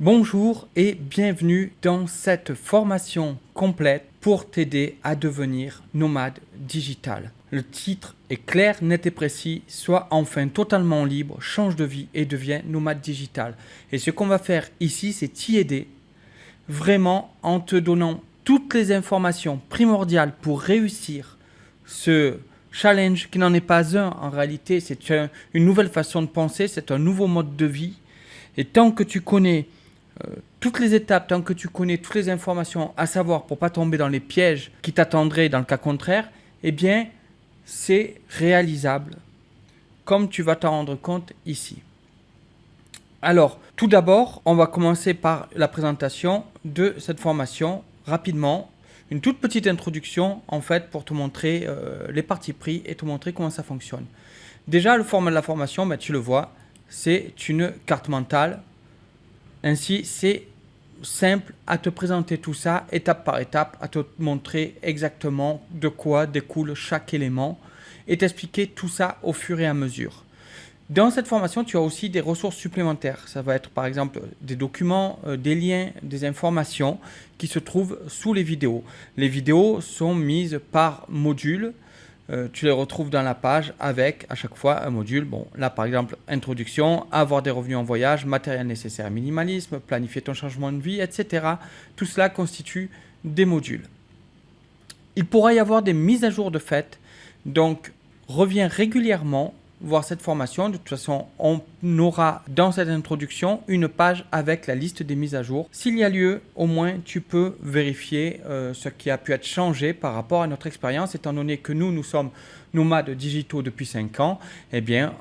Bonjour et bienvenue dans cette formation complète pour t'aider à devenir nomade digital. Le titre est clair, net et précis, sois enfin totalement libre, change de vie et deviens nomade digital. Et ce qu'on va faire ici, c'est t'y aider vraiment en te donnant toutes les informations primordiales pour réussir ce challenge qui n'en est pas un en réalité, c'est une nouvelle façon de penser, c'est un nouveau mode de vie. Et tant que tu connais toutes les étapes, tant que tu connais toutes les informations à savoir pour ne pas tomber dans les pièges qui t'attendraient dans le cas contraire, eh bien, c'est réalisable, comme tu vas t'en rendre compte ici. Alors, tout d'abord, on va commencer par la présentation de cette formation rapidement. Une toute petite introduction, en fait, pour te montrer les parties pris et te montrer comment ça fonctionne. Déjà, le format de la formation, ben, tu le vois, c'est une carte mentale. Ainsi, c'est simple à te présenter tout ça, étape par étape, à te montrer exactement de quoi découle chaque élément et t'expliquer tout ça au fur et à mesure. Dans cette formation, tu as aussi des ressources supplémentaires. Ça va être par exemple des documents, des liens, des informations qui se trouvent sous les vidéos. Les vidéos sont mises par module. Tu les retrouves dans la page avec à chaque fois un module. Bon, là par exemple, introduction, avoir des revenus en voyage, matériel nécessaire, minimalisme, planifier ton changement de vie, etc. Tout cela constitue des modules. Il pourra y avoir des mises à jour de fait, donc reviens régulièrement voir cette formation. De toute façon, on aura dans cette introduction une page avec la liste des mises à jour. S'il y a lieu, au moins tu peux vérifier ce qui a pu être changé par rapport à notre expérience, étant donné que nous sommes nomades digitaux depuis 5 ans. Eh bien,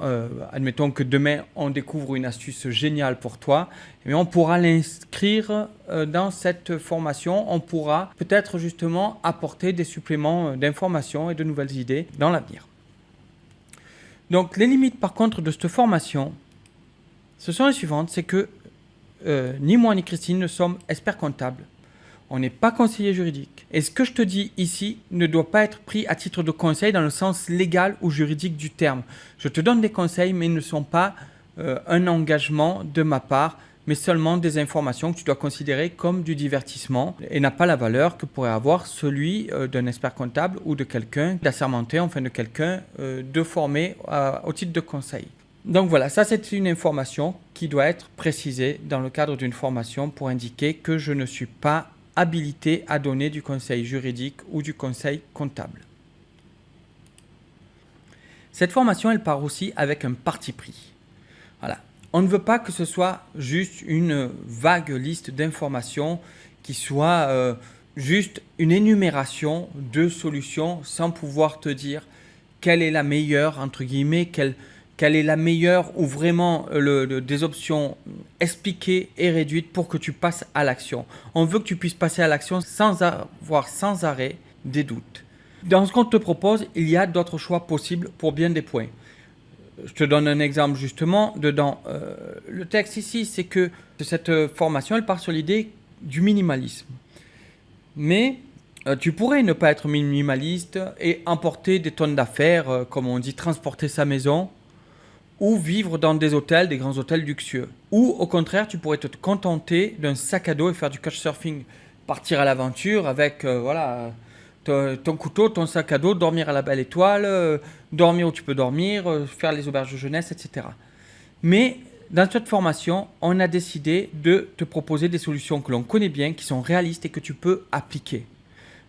admettons que demain on découvre une astuce géniale pour toi, eh bien, on pourra l'inscrire dans cette formation. On pourra peut-être justement apporter des suppléments d'informations et de nouvelles idées dans l'avenir. Donc, les limites par contre de cette formation, ce sont les suivantes, c'est que ni moi ni Christine ne sommes experts comptables. On n'est pas conseiller juridique. Et ce que je te dis ici ne doit pas être pris à titre de conseil dans le sens légal ou juridique du terme. Je te donne des conseils, mais ils ne sont pas un engagement de ma part, mais seulement des informations que tu dois considérer comme du divertissement et n'a pas la valeur que pourrait avoir celui d'un expert comptable ou de quelqu'un d'assermenté, enfin de quelqu'un de formé au titre de conseil. Donc voilà, ça c'est une information qui doit être précisée dans le cadre d'une formation pour indiquer que je ne suis pas habilité à donner du conseil juridique ou du conseil comptable. Cette formation, elle part aussi avec un parti pris. Voilà. On ne veut pas que ce soit juste une vague liste d'informations qui soit juste une énumération de solutions sans pouvoir te dire quelle est la meilleure, entre guillemets, quelle est la meilleure ou vraiment des options expliquées et réduites pour que tu passes à l'action. On veut que tu puisses passer à l'action sans avoir sans arrêt des doutes. Dans ce qu'on te propose, il y a d'autres choix possibles pour bien des points. Je te donne un exemple justement dedans. Le texte ici, c'est que cette formation, elle part sur l'idée du minimalisme. Mais tu pourrais ne pas être minimaliste et emporter des tonnes d'affaires, comme on dit, transporter sa maison, ou vivre dans des hôtels, des grands hôtels luxueux. Ou au contraire, tu pourrais te contenter d'un sac à dos et faire du couchsurfing. Partir à l'aventure avec ton couteau, ton sac à dos, dormir à la belle étoile, dormir où tu peux dormir, faire les auberges de jeunesse, etc. Mais dans cette formation, on a décidé de te proposer des solutions que l'on connaît bien, qui sont réalistes et que tu peux appliquer.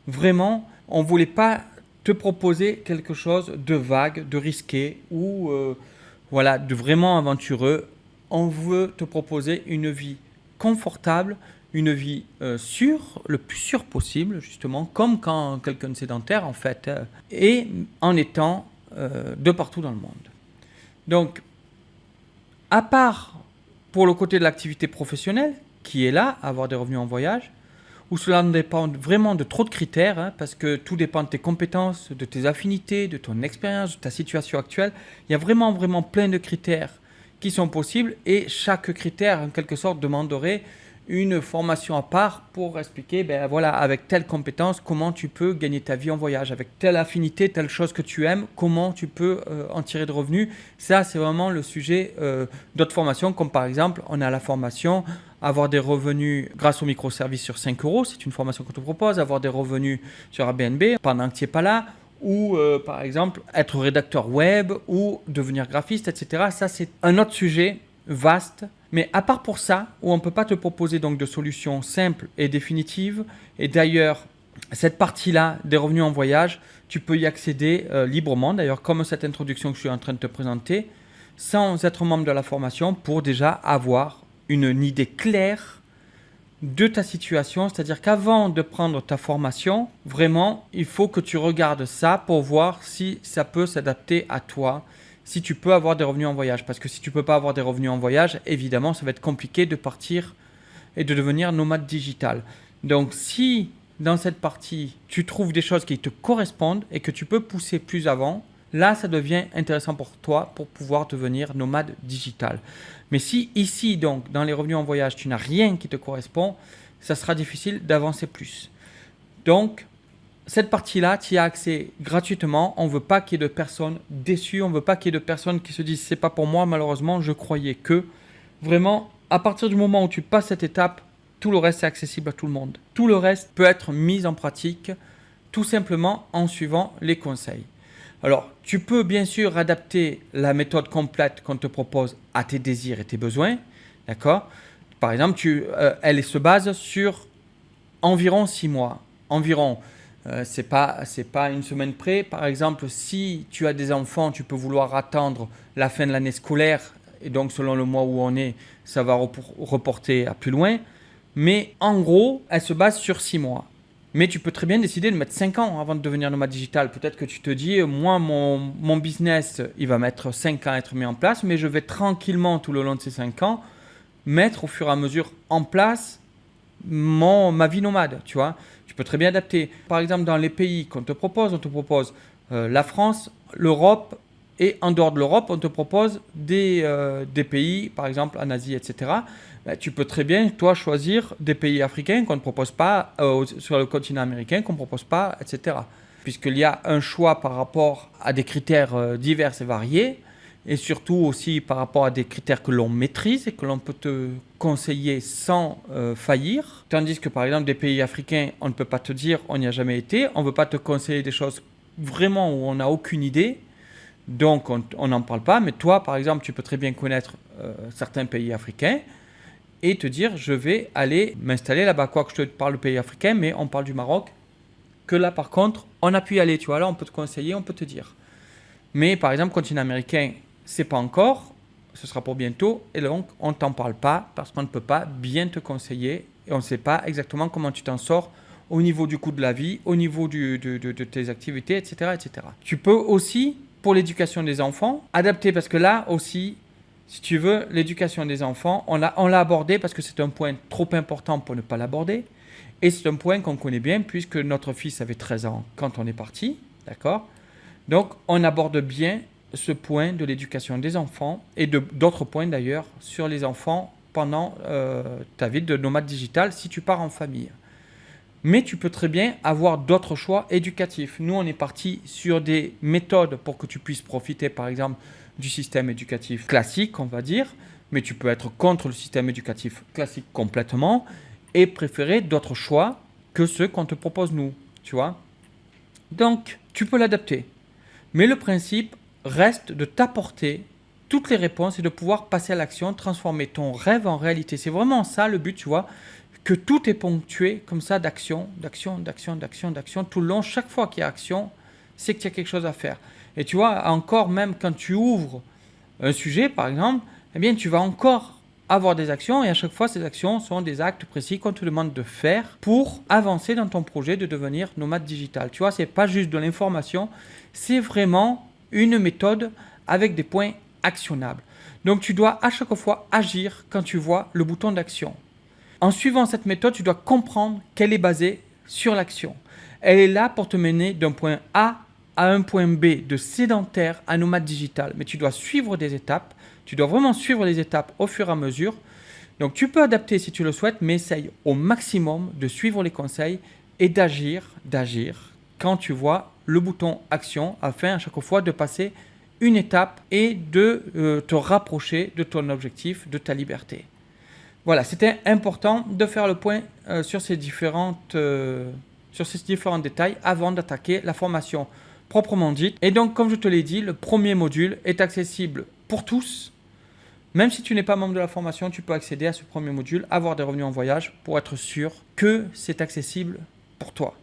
Vraiment, on ne voulait pas te proposer quelque chose de vague, de risqué ou de vraiment aventureux. On veut te proposer une vie confortable, une vie sûre, le plus sûre possible, justement, comme quand quelqu'un de sédentaire, en fait, et en étant de partout dans le monde. Donc, à part pour le côté de l'activité professionnelle, qui est là, avoir des revenus en voyage, où cela ne dépend vraiment de trop de critères, parce que tout dépend de tes compétences, de tes affinités, de ton expérience, de ta situation actuelle. Il y a vraiment plein de critères qui sont possibles et chaque critère, en quelque sorte, demanderait une formation à part pour expliquer, avec telle compétence, comment tu peux gagner ta vie en voyage, avec telle affinité, telle chose que tu aimes, comment tu peux en tirer de revenus. Ça, c'est vraiment le sujet d'autres formations, comme par exemple, on a la formation avoir des revenus grâce aux microservices sur 5 euros, c'est une formation qu'on te propose, avoir des revenus sur Airbnb pendant que tu n'es pas là, ou par exemple être rédacteur web ou devenir graphiste, etc. Ça, c'est un autre sujet vaste. Mais à part pour ça, où on ne peut pas te proposer donc de solutions simples et définitives, et d'ailleurs, cette partie-là des revenus en voyage, tu peux y accéder librement, d'ailleurs comme cette introduction que je suis en train de te présenter, sans être membre de la formation, pour déjà avoir une idée claire de ta situation. C'est-à-dire qu'avant de prendre ta formation, vraiment, il faut que tu regardes ça pour voir si ça peut s'adapter à toi, si tu peux avoir des revenus en voyage. Parce que si tu ne peux pas avoir des revenus en voyage, évidemment, ça va être compliqué de partir et de devenir nomade digital. Donc, si dans cette partie, tu trouves des choses qui te correspondent et que tu peux pousser plus avant, là, ça devient intéressant pour toi pour pouvoir devenir nomade digital. Mais si ici, donc, dans les revenus en voyage, tu n'as rien qui te correspond, ça sera difficile d'avancer plus. Donc, cette partie-là, tu y as accès gratuitement. On ne veut pas qu'il y ait de personnes déçues. On ne veut pas qu'il y ait de personnes qui se disent « c'est pas pour moi, malheureusement, je croyais que… » Vraiment, à partir du moment où tu passes cette étape, tout le reste est accessible à tout le monde. Tout le reste peut être mis en pratique tout simplement en suivant les conseils. Alors, tu peux bien sûr adapter la méthode complète qu'on te propose à tes désirs et tes besoins. D'accord ? Par exemple, elle se base sur environ 6 mois. Environ, c'est pas une semaine près. Par exemple, si tu as des enfants, tu peux vouloir attendre la fin de l'année scolaire. Et donc, selon le mois où on est, ça va reporter à plus loin. Mais en gros, elle se base sur 6 mois. Mais tu peux très bien décider de mettre 5 ans avant de devenir nomade digital. Peut-être que tu te dis, moi, mon business, il va mettre 5 ans à être mis en place, mais je vais tranquillement, tout le long de ces 5 ans, mettre au fur et à mesure en place ma vie nomade, tu vois. Tu peux très bien adapter. Par exemple, dans les pays qu'on te propose, on te propose la France, l'Europe, et en dehors de l'Europe, on te propose des pays, par exemple en Asie, etc. Ben, tu peux très bien, toi, choisir des pays africains qu'on ne propose pas, sur le continent américain, qu'on ne propose pas, etc. Puisqu'il y a un choix par rapport à des critères divers et variés, et surtout aussi par rapport à des critères que l'on maîtrise et que l'on peut te conseiller sans faillir. Tandis que par exemple des pays africains, on ne peut pas te dire, on n'y a jamais été, on ne veut pas te conseiller des choses vraiment où on n'a aucune idée, donc on n'en parle pas. Mais toi, par exemple, tu peux très bien connaître certains pays africains et te dire, je vais aller m'installer là-bas. Quoi que je te parle de pays africains, mais on parle du Maroc, que là par contre, on a pu y aller, tu vois, là on peut te conseiller, on peut te dire. Mais par exemple, continent américain, c'est pas encore, ce sera pour bientôt, et donc on ne t'en parle pas parce qu'on ne peut pas bien te conseiller et on ne sait pas exactement comment tu t'en sors au niveau du coût de la vie, au niveau de tes activités, etc., etc. Tu peux aussi, pour l'éducation des enfants, adapter, parce que là aussi, si tu veux, l'éducation des enfants, on l'a abordé parce que c'est un point trop important pour ne pas l'aborder, et c'est un point qu'on connaît bien puisque notre fils avait 13 ans quand on est parti, d'accord ? Donc, on aborde bien ce point de l'éducation des enfants et d'autres points d'ailleurs sur les enfants pendant ta vie de nomade digital si tu pars en famille. Mais tu peux très bien avoir d'autres choix éducatifs. Nous, on est parti sur des méthodes pour que tu puisses profiter, par exemple, du système éducatif classique, on va dire, mais tu peux être contre le système éducatif classique complètement et préférer d'autres choix que ceux qu'on te propose nous, tu vois. Donc, tu peux l'adapter. Mais le principe reste de t'apporter toutes les réponses et de pouvoir passer à l'action, transformer ton rêve en réalité. C'est vraiment ça le but, tu vois, que tout est ponctué comme ça d'action, d'action, d'action, d'action, d'action. Tout le long, chaque fois qu'il y a action, c'est qu'il y a quelque chose à faire. Et tu vois, encore même quand tu ouvres un sujet, par exemple, eh bien, tu vas encore avoir des actions et à chaque fois, ces actions sont des actes précis qu'on te demande de faire pour avancer dans ton projet de devenir nomade digital. Tu vois, c'est pas juste de l'information, c'est vraiment une méthode avec des points actionnables. Donc, tu dois à chaque fois agir quand tu vois le bouton d'action. En suivant cette méthode, tu dois comprendre qu'elle est basée sur l'action. Elle est là pour te mener d'un point A à un point B, de sédentaire à nomade digital. Mais tu dois suivre des étapes. Tu dois vraiment suivre les étapes au fur et à mesure. Donc, tu peux adapter si tu le souhaites, mais essaye au maximum de suivre les conseils et d'agir quand tu vois le bouton action afin à chaque fois de passer une étape et de te rapprocher de ton objectif, de ta liberté. Voilà, c'était important de faire le point sur ces différents détails avant d'attaquer la formation proprement dite. Et donc, comme je te l'ai dit, le premier module est accessible pour tous. Même si tu n'es pas membre de la formation, tu peux accéder à ce premier module, avoir des revenus en voyage, pour être sûr que c'est accessible pour toi.